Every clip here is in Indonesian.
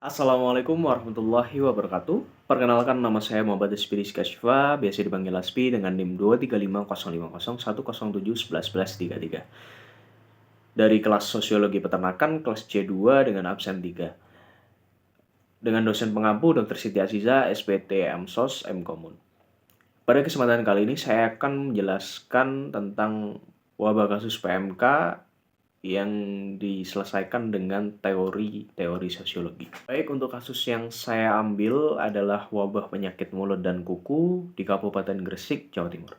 Assalamualaikum warahmatullahi wabarakatuh. Perkenalkan nama saya Muhammad Rizky Kasyifa, biasa dipanggil Laspi dengan NIM 235050107111133. Dari kelas Sosiologi Peternakan kelas C2 dengan absen 3. Dengan dosen pengampu Dr. Siti Aziza, SPT MSOS Mkomun. Pada kesempatan kali ini saya akan menjelaskan tentang wabah kasus PMK yang diselesaikan dengan teori sosiologi. Baik, untuk kasus yang saya ambil adalah wabah penyakit mulut dan kuku di Kabupaten Gresik, Jawa Timur.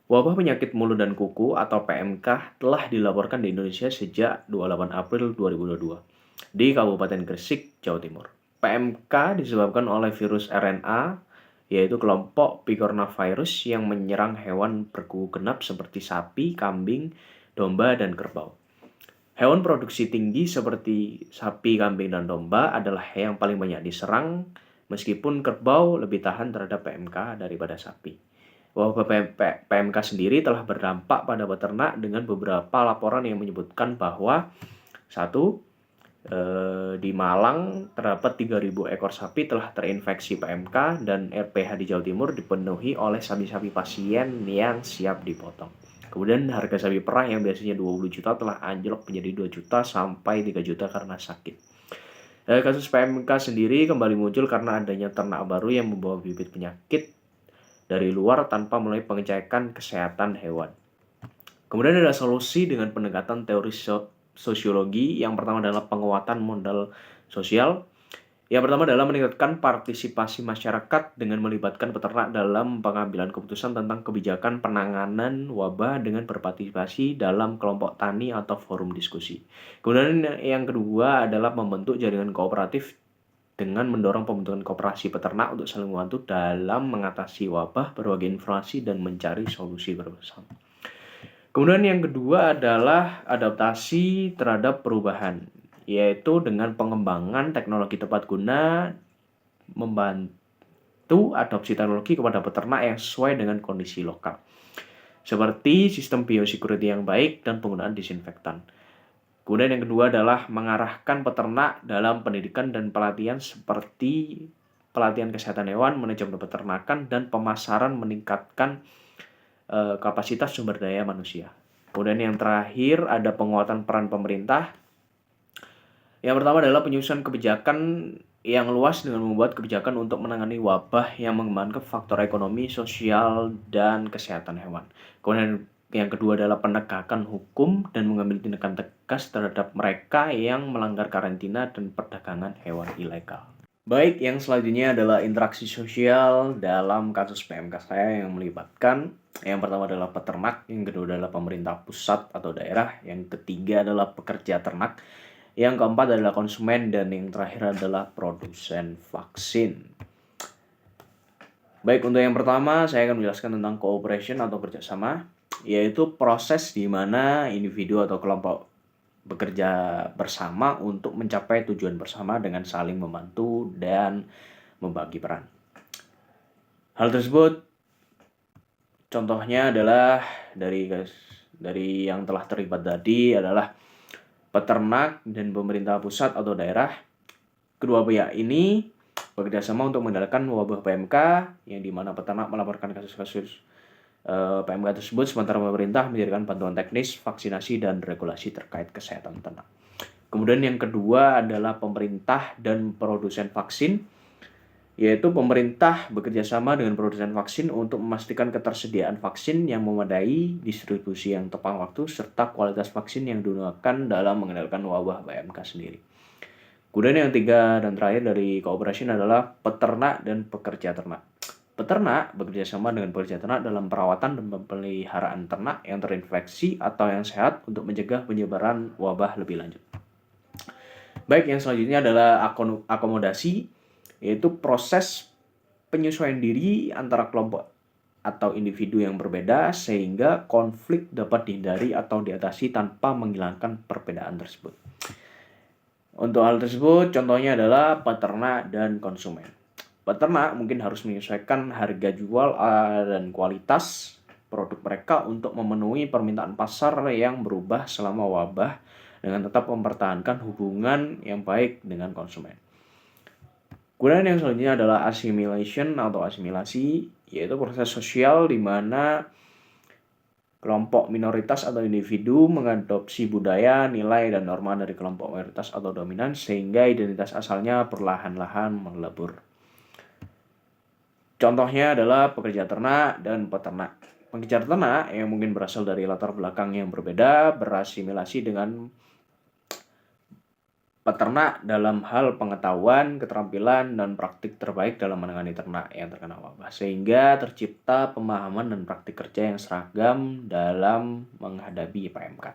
Wabah penyakit mulut dan kuku atau PMK telah dilaporkan di Indonesia sejak 28 April 2022 di Kabupaten Gresik, Jawa Timur. PMK disebabkan oleh virus RNA, yaitu kelompok picornavirus yang menyerang hewan berkuku genap seperti sapi, kambing, domba, dan kerbau. Hewan produksi tinggi seperti sapi, kambing, dan domba adalah yang paling banyak diserang, meskipun kerbau lebih tahan terhadap PMK daripada sapi. Wabah PMK sendiri telah berdampak pada peternak dengan beberapa laporan yang menyebutkan bahwa satu, di Malang terdapat 3.000 ekor sapi telah terinfeksi PMK dan RPH di Jawa Timur dipenuhi oleh sapi-sapi pasien yang siap dipotong. Kemudian harga sapi perah yang biasanya 20 juta telah anjlok menjadi 2 juta sampai 3 juta karena sakit. Kasus PMK sendiri kembali muncul karena adanya ternak baru yang membawa bibit penyakit dari luar tanpa melalui pengecekan kesehatan hewan. Kemudian ada solusi dengan pendekatan teori sosiologi. Yang pertama adalah penguatan modal sosial. Yang pertama adalah meningkatkan partisipasi masyarakat dengan melibatkan peternak dalam pengambilan keputusan tentang kebijakan penanganan wabah dengan berpartisipasi dalam kelompok tani atau forum diskusi. Kemudian yang kedua adalah membentuk jaringan kooperatif dengan mendorong pembentukan koperasi peternak untuk saling membantu dalam mengatasi wabah, berbagi informasi, dan mencari solusi bersama. Kemudian yang kedua adalah adaptasi terhadap perubahan, yaitu dengan pengembangan teknologi tepat guna membantu adopsi teknologi kepada peternak yang sesuai dengan kondisi lokal, seperti sistem biosecurity yang baik dan penggunaan disinfektan. Kemudian yang kedua adalah mengarahkan peternak dalam pendidikan dan pelatihan seperti pelatihan kesehatan hewan, manajemen peternakan, dan pemasaran meningkatkan kapasitas sumber daya manusia. Kemudian yang terakhir ada penguatan peran pemerintah. Yang pertama adalah penyusunan kebijakan yang luas dengan membuat kebijakan untuk menangani wabah yang mengembangkan faktor ekonomi, sosial, dan kesehatan hewan. Kemudian yang kedua adalah penegakan hukum dan mengambil tindakan tegas terhadap mereka yang melanggar karantina dan perdagangan hewan ilegal. Baik, yang selanjutnya adalah interaksi sosial dalam kasus PMK saya yang melibatkan yang pertama adalah peternak, yang kedua adalah pemerintah pusat atau daerah, yang ketiga adalah pekerja ternak, yang keempat adalah konsumen, dan yang terakhir adalah produsen vaksin. Baik, untuk yang pertama saya akan menjelaskan tentang cooperation atau kerjasama, yaitu proses di mana individu atau kelompok bekerja bersama untuk mencapai tujuan bersama dengan saling membantu dan membagi peran. Hal tersebut contohnya adalah dari yang telah terlibat tadi adalah peternak dan pemerintah pusat atau daerah. Kedua pihak ini bekerjasama untuk mengendalikan wabah PMK, yang dimana peternak melaporkan kasus-kasus PMK tersebut, sementara pemerintah menjadikan bantuan teknis, vaksinasi, dan regulasi terkait kesehatan ternak. Kemudian yang kedua adalah pemerintah dan produsen vaksin, yaitu pemerintah bekerjasama dengan produsen vaksin untuk memastikan ketersediaan vaksin yang memadai, distribusi yang tepat waktu, serta kualitas vaksin yang digunakan dalam mengendalikan wabah PMK sendiri. Kemudian yang ketiga dan terakhir dari cooperation adalah peternak dan pekerja ternak. Peternak bekerja sama dengan pekerja ternak dalam perawatan dan pemeliharaan ternak yang terinfeksi atau yang sehat untuk mencegah penyebaran wabah lebih lanjut. Baik, yang selanjutnya adalah akomodasi, yaitu proses penyesuaian diri antara kelompok atau individu yang berbeda sehingga konflik dapat dihindari atau diatasi tanpa menghilangkan perbedaan tersebut. Untuk hal tersebut, contohnya adalah peternak dan konsumen. Peternak mungkin harus menyesuaikan harga jual dan kualitas produk mereka untuk memenuhi permintaan pasar yang berubah selama wabah dengan tetap mempertahankan hubungan yang baik dengan konsumen. Kemudian yang selanjutnya adalah assimilation atau asimilasi, yaitu proses sosial di mana kelompok minoritas atau individu mengadopsi budaya, nilai, dan norma dari kelompok mayoritas atau dominan sehingga identitas asalnya perlahan-lahan melebur. Contohnya adalah pekerja ternak dan peternak. Pekerja ternak yang mungkin berasal dari latar belakang yang berbeda berasimilasi dengan peternak dalam hal pengetahuan, keterampilan, dan praktik terbaik dalam menangani ternak yang terkena wabah. Sehingga tercipta pemahaman dan praktik kerja yang seragam dalam menghadapi PMK.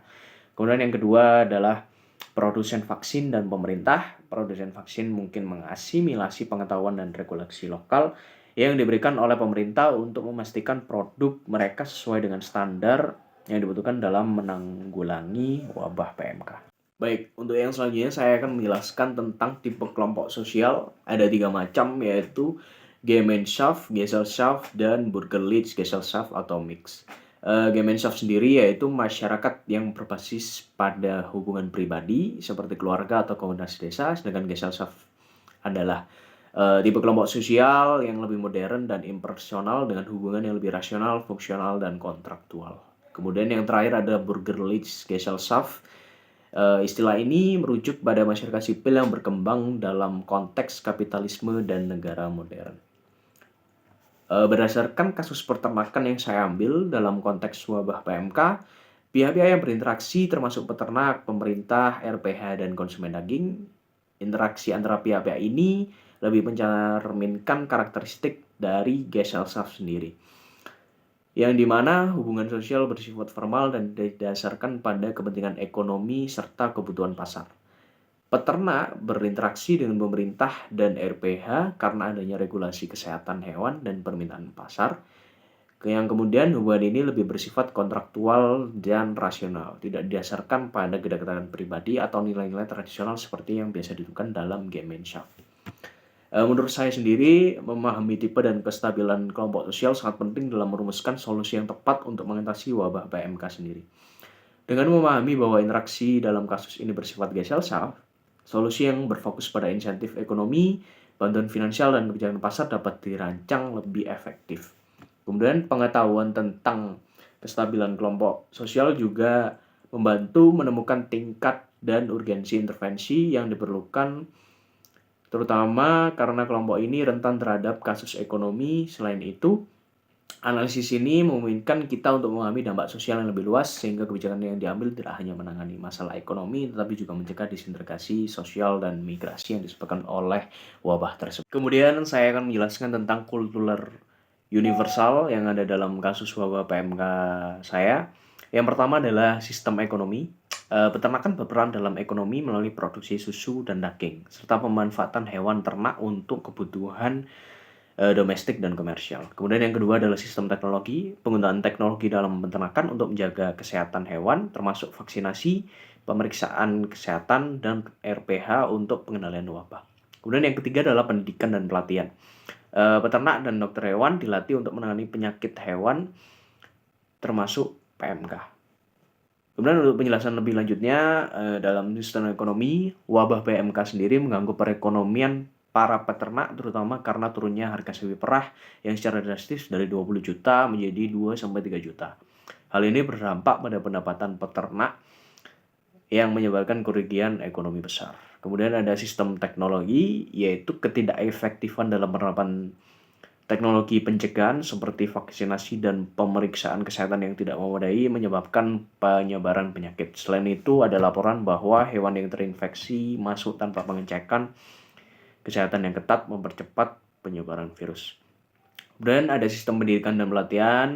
Kemudian yang kedua adalah produsen vaksin dan pemerintah. Produsen vaksin mungkin mengasimilasi pengetahuan dan regulasi lokal yang diberikan oleh pemerintah untuk memastikan produk mereka sesuai dengan standar yang dibutuhkan dalam menanggulangi wabah PMK. Baik, untuk yang selanjutnya saya akan menjelaskan tentang tipe kelompok sosial. Ada 3 macam, yaitu Gemeinschaft, Gesellschaft, dan Bürgerliche Gesellschaft atau mix. Gemeinschaft sendiri yaitu masyarakat yang berbasis pada hubungan pribadi seperti keluarga atau komunitas desa, sedangkan Gesellschaft adalah tipe kelompok sosial yang lebih modern dan impersonal dengan hubungan yang lebih rasional, fungsional, dan kontraktual. Kemudian yang terakhir ada Bürgerliche Gesellschaft. Istilah ini merujuk pada masyarakat sipil yang berkembang dalam konteks kapitalisme dan negara modern. Berdasarkan kasus peternakan yang saya ambil dalam konteks wabah PMK, pihak-pihak yang berinteraksi termasuk peternak, pemerintah, RPH, dan konsumen daging. Interaksi antara pihak-pihak ini lebih mencerminkan karakteristik dari Gesellschaft sendiri, yang dimana hubungan sosial bersifat formal dan didasarkan pada kepentingan ekonomi serta kebutuhan pasar. Peternak berinteraksi dengan pemerintah dan RPH karena adanya regulasi kesehatan hewan dan permintaan pasar, yang kemudian hubungan ini lebih bersifat kontraktual dan rasional, tidak didasarkan pada kedekatan pribadi atau nilai-nilai tradisional seperti yang biasa ditemukan dalam Gemeinschaft. Menurut saya sendiri, memahami tipe dan kestabilan kelompok sosial sangat penting dalam merumuskan solusi yang tepat untuk mengatasi wabah PMK sendiri. Dengan memahami bahwa interaksi dalam kasus ini bersifat Gesellschaft, solusi yang berfokus pada insentif ekonomi, bantuan finansial, dan kebijakan pasar dapat dirancang lebih efektif. Kemudian pengetahuan tentang kestabilan kelompok sosial juga membantu menemukan tingkat dan urgensi intervensi yang diperlukan, terutama karena kelompok ini rentan terhadap kasus ekonomi. Selain itu, analisis ini memungkinkan kita untuk memahami dampak sosial yang lebih luas sehingga kebijakan yang diambil tidak hanya menangani masalah ekonomi tetapi juga mencegah disintegrasi sosial dan migrasi yang disebabkan oleh wabah tersebut. Kemudian saya akan menjelaskan tentang kultur universal yang ada dalam kasus wabah PMK saya. Yang pertama adalah sistem ekonomi. Peternakan berperan dalam ekonomi melalui produksi susu dan daging, serta pemanfaatan hewan ternak untuk kebutuhan domestik dan komersial. Kemudian yang kedua adalah sistem teknologi, penggunaan teknologi dalam peternakan untuk menjaga kesehatan hewan, termasuk vaksinasi, pemeriksaan kesehatan, dan RPH untuk pengendalian wabah. Kemudian yang ketiga adalah pendidikan dan pelatihan. Peternak dan dokter hewan dilatih untuk menangani penyakit hewan, termasuk PMK. Kemudian untuk penjelasan lebih lanjutnya, dalam sistem ekonomi, wabah PMK sendiri mengganggu perekonomian para peternak, terutama karena turunnya harga sapi perah yang secara drastis dari 20 juta menjadi 2-3 juta. Hal ini berdampak pada pendapatan peternak yang menyebabkan kerugian ekonomi besar. Kemudian ada sistem teknologi, yaitu ketidakefektifan dalam penerapan teknologi pencegahan seperti vaksinasi dan pemeriksaan kesehatan yang tidak memadai menyebabkan penyebaran penyakit. Selain itu, ada laporan bahwa hewan yang terinfeksi masuk tanpa pengecekan kesehatan yang ketat mempercepat penyebaran virus. Kemudian ada sistem pendidikan dan pelatihan.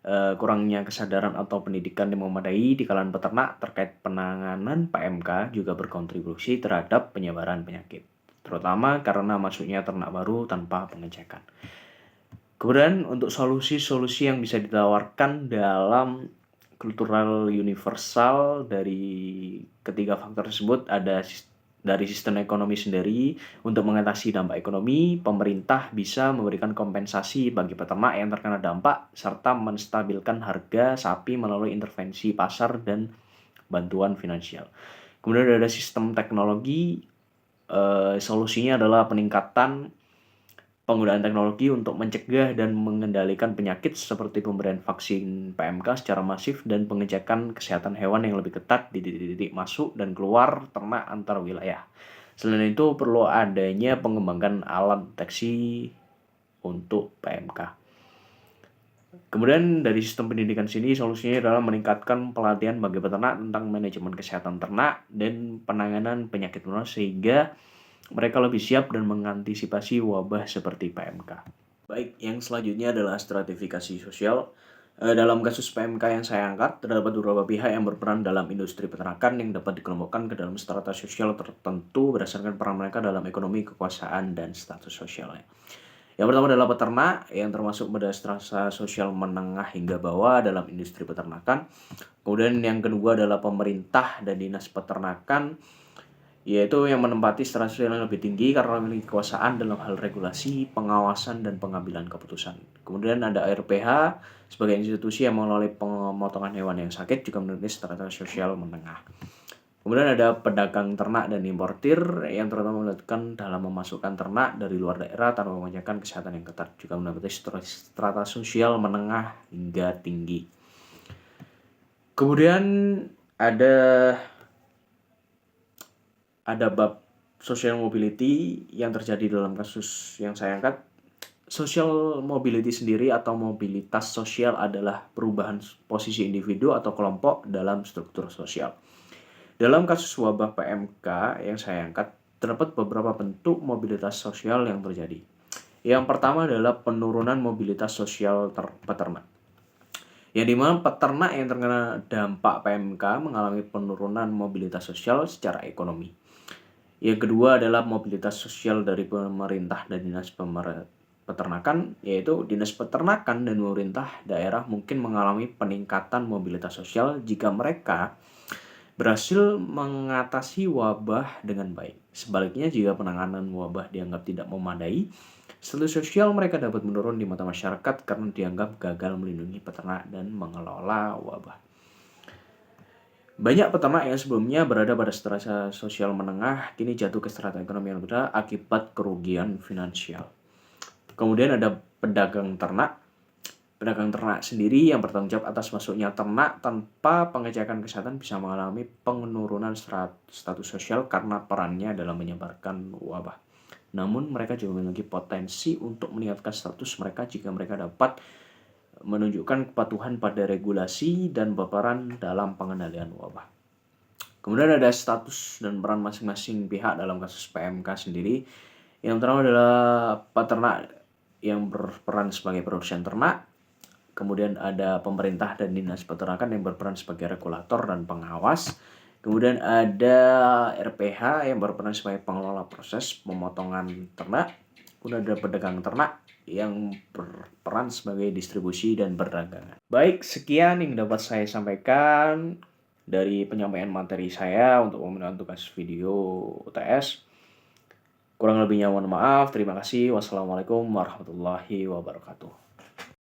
Kurangnya kesadaran atau pendidikan yang memadai di kalangan peternak terkait penanganan PMK juga berkontribusi terhadap penyebaran penyakit, terutama karena masuknya ternak baru tanpa pengecekan. Kemudian untuk solusi-solusi yang bisa ditawarkan dalam kultural universal dari ketiga faktor tersebut ada dari sistem ekonomi sendiri. Untuk mengatasi dampak ekonomi, pemerintah bisa memberikan kompensasi bagi peternak yang terkena dampak serta menstabilkan harga sapi melalui intervensi pasar dan bantuan finansial. Kemudian ada sistem teknologi. Solusinya adalah peningkatan penggunaan teknologi untuk mencegah dan mengendalikan penyakit seperti pemberian vaksin PMK secara masif dan pengecekan kesehatan hewan yang lebih ketat di titik-titik masuk dan keluar ternak antar wilayah. Selain itu, perlu adanya pengembangan alat deteksi untuk PMK. Kemudian dari sistem pendidikan sini solusinya adalah meningkatkan pelatihan bagi peternak tentang manajemen kesehatan ternak dan penanganan penyakit menular sehingga mereka lebih siap dan mengantisipasi wabah seperti PMK. Baik, yang selanjutnya adalah stratifikasi sosial. Dalam kasus PMK yang saya angkat, terdapat beberapa pihak yang berperan dalam industri peternakan yang dapat dikelompokkan ke dalam strata sosial tertentu berdasarkan peran mereka dalam ekonomi, kekuasaan, dan status sosialnya. Yang pertama adalah peternak yang termasuk pada strata sosial menengah hingga bawah dalam industri peternakan. Kemudian yang kedua adalah pemerintah dan dinas peternakan, yaitu yang menempati strata sosial yang lebih tinggi karena memiliki kekuasaan dalam hal regulasi, pengawasan, dan pengambilan keputusan. Kemudian ada RPH sebagai institusi yang mengelola pemotongan hewan yang sakit juga memiliki strata sosial menengah. Kemudian ada pedagang ternak dan importir yang terutama melakukan dalam memasukkan ternak dari luar daerah tanpa menggunakan kesehatan yang ketat juga mendapat strata sosial menengah hingga tinggi. Kemudian ada bab social mobility yang terjadi dalam kasus yang saya angkat. Social mobility sendiri atau mobilitas sosial adalah perubahan posisi individu atau kelompok dalam struktur sosial. Dalam kasus wabah PMK yang saya angkat, terdapat beberapa bentuk mobilitas sosial yang terjadi. Yang pertama adalah penurunan mobilitas sosial peternak. Yang dimana peternak yang terkena dampak PMK mengalami penurunan mobilitas sosial secara ekonomi. Yang kedua adalah mobilitas sosial dari pemerintah dan dinas peternakan, yaitu dinas peternakan dan pemerintah daerah mungkin mengalami peningkatan mobilitas sosial jika mereka berhasil mengatasi wabah dengan baik. Sebaliknya, jika penanganan wabah dianggap tidak memadai, status sosial mereka dapat menurun di mata masyarakat karena dianggap gagal melindungi peternak dan mengelola wabah. Banyak peternak yang sebelumnya berada pada strata sosial menengah kini jatuh ke strata ekonomi yang rendah akibat kerugian finansial. Kemudian ada pedagang ternak. Pedagang ternak sendiri yang bertanggung jawab atas masuknya ternak tanpa pengecekan kesehatan bisa mengalami penurunan status sosial karena perannya dalam menyebarkan wabah. Namun mereka juga memiliki potensi untuk meningkatkan status mereka jika mereka dapat menunjukkan kepatuhan pada regulasi dan berperan dalam pengendalian wabah. Kemudian ada status dan peran masing-masing pihak dalam kasus PMK sendiri. Yang pertama adalah peternak yang berperan sebagai produsen ternak. Kemudian ada pemerintah dan dinas peternakan yang berperan sebagai regulator dan pengawas. Kemudian ada RPH yang berperan sebagai pengelola proses pemotongan ternak. Kemudian ada pedagang ternak yang berperan sebagai distribusi dan perdagangan. Baik, sekian yang dapat saya sampaikan dari penyampaian materi saya untuk pemenuhan tugas video UTS. Kurang lebihnya mohon maaf. Terima kasih. Wassalamualaikum warahmatullahi wabarakatuh.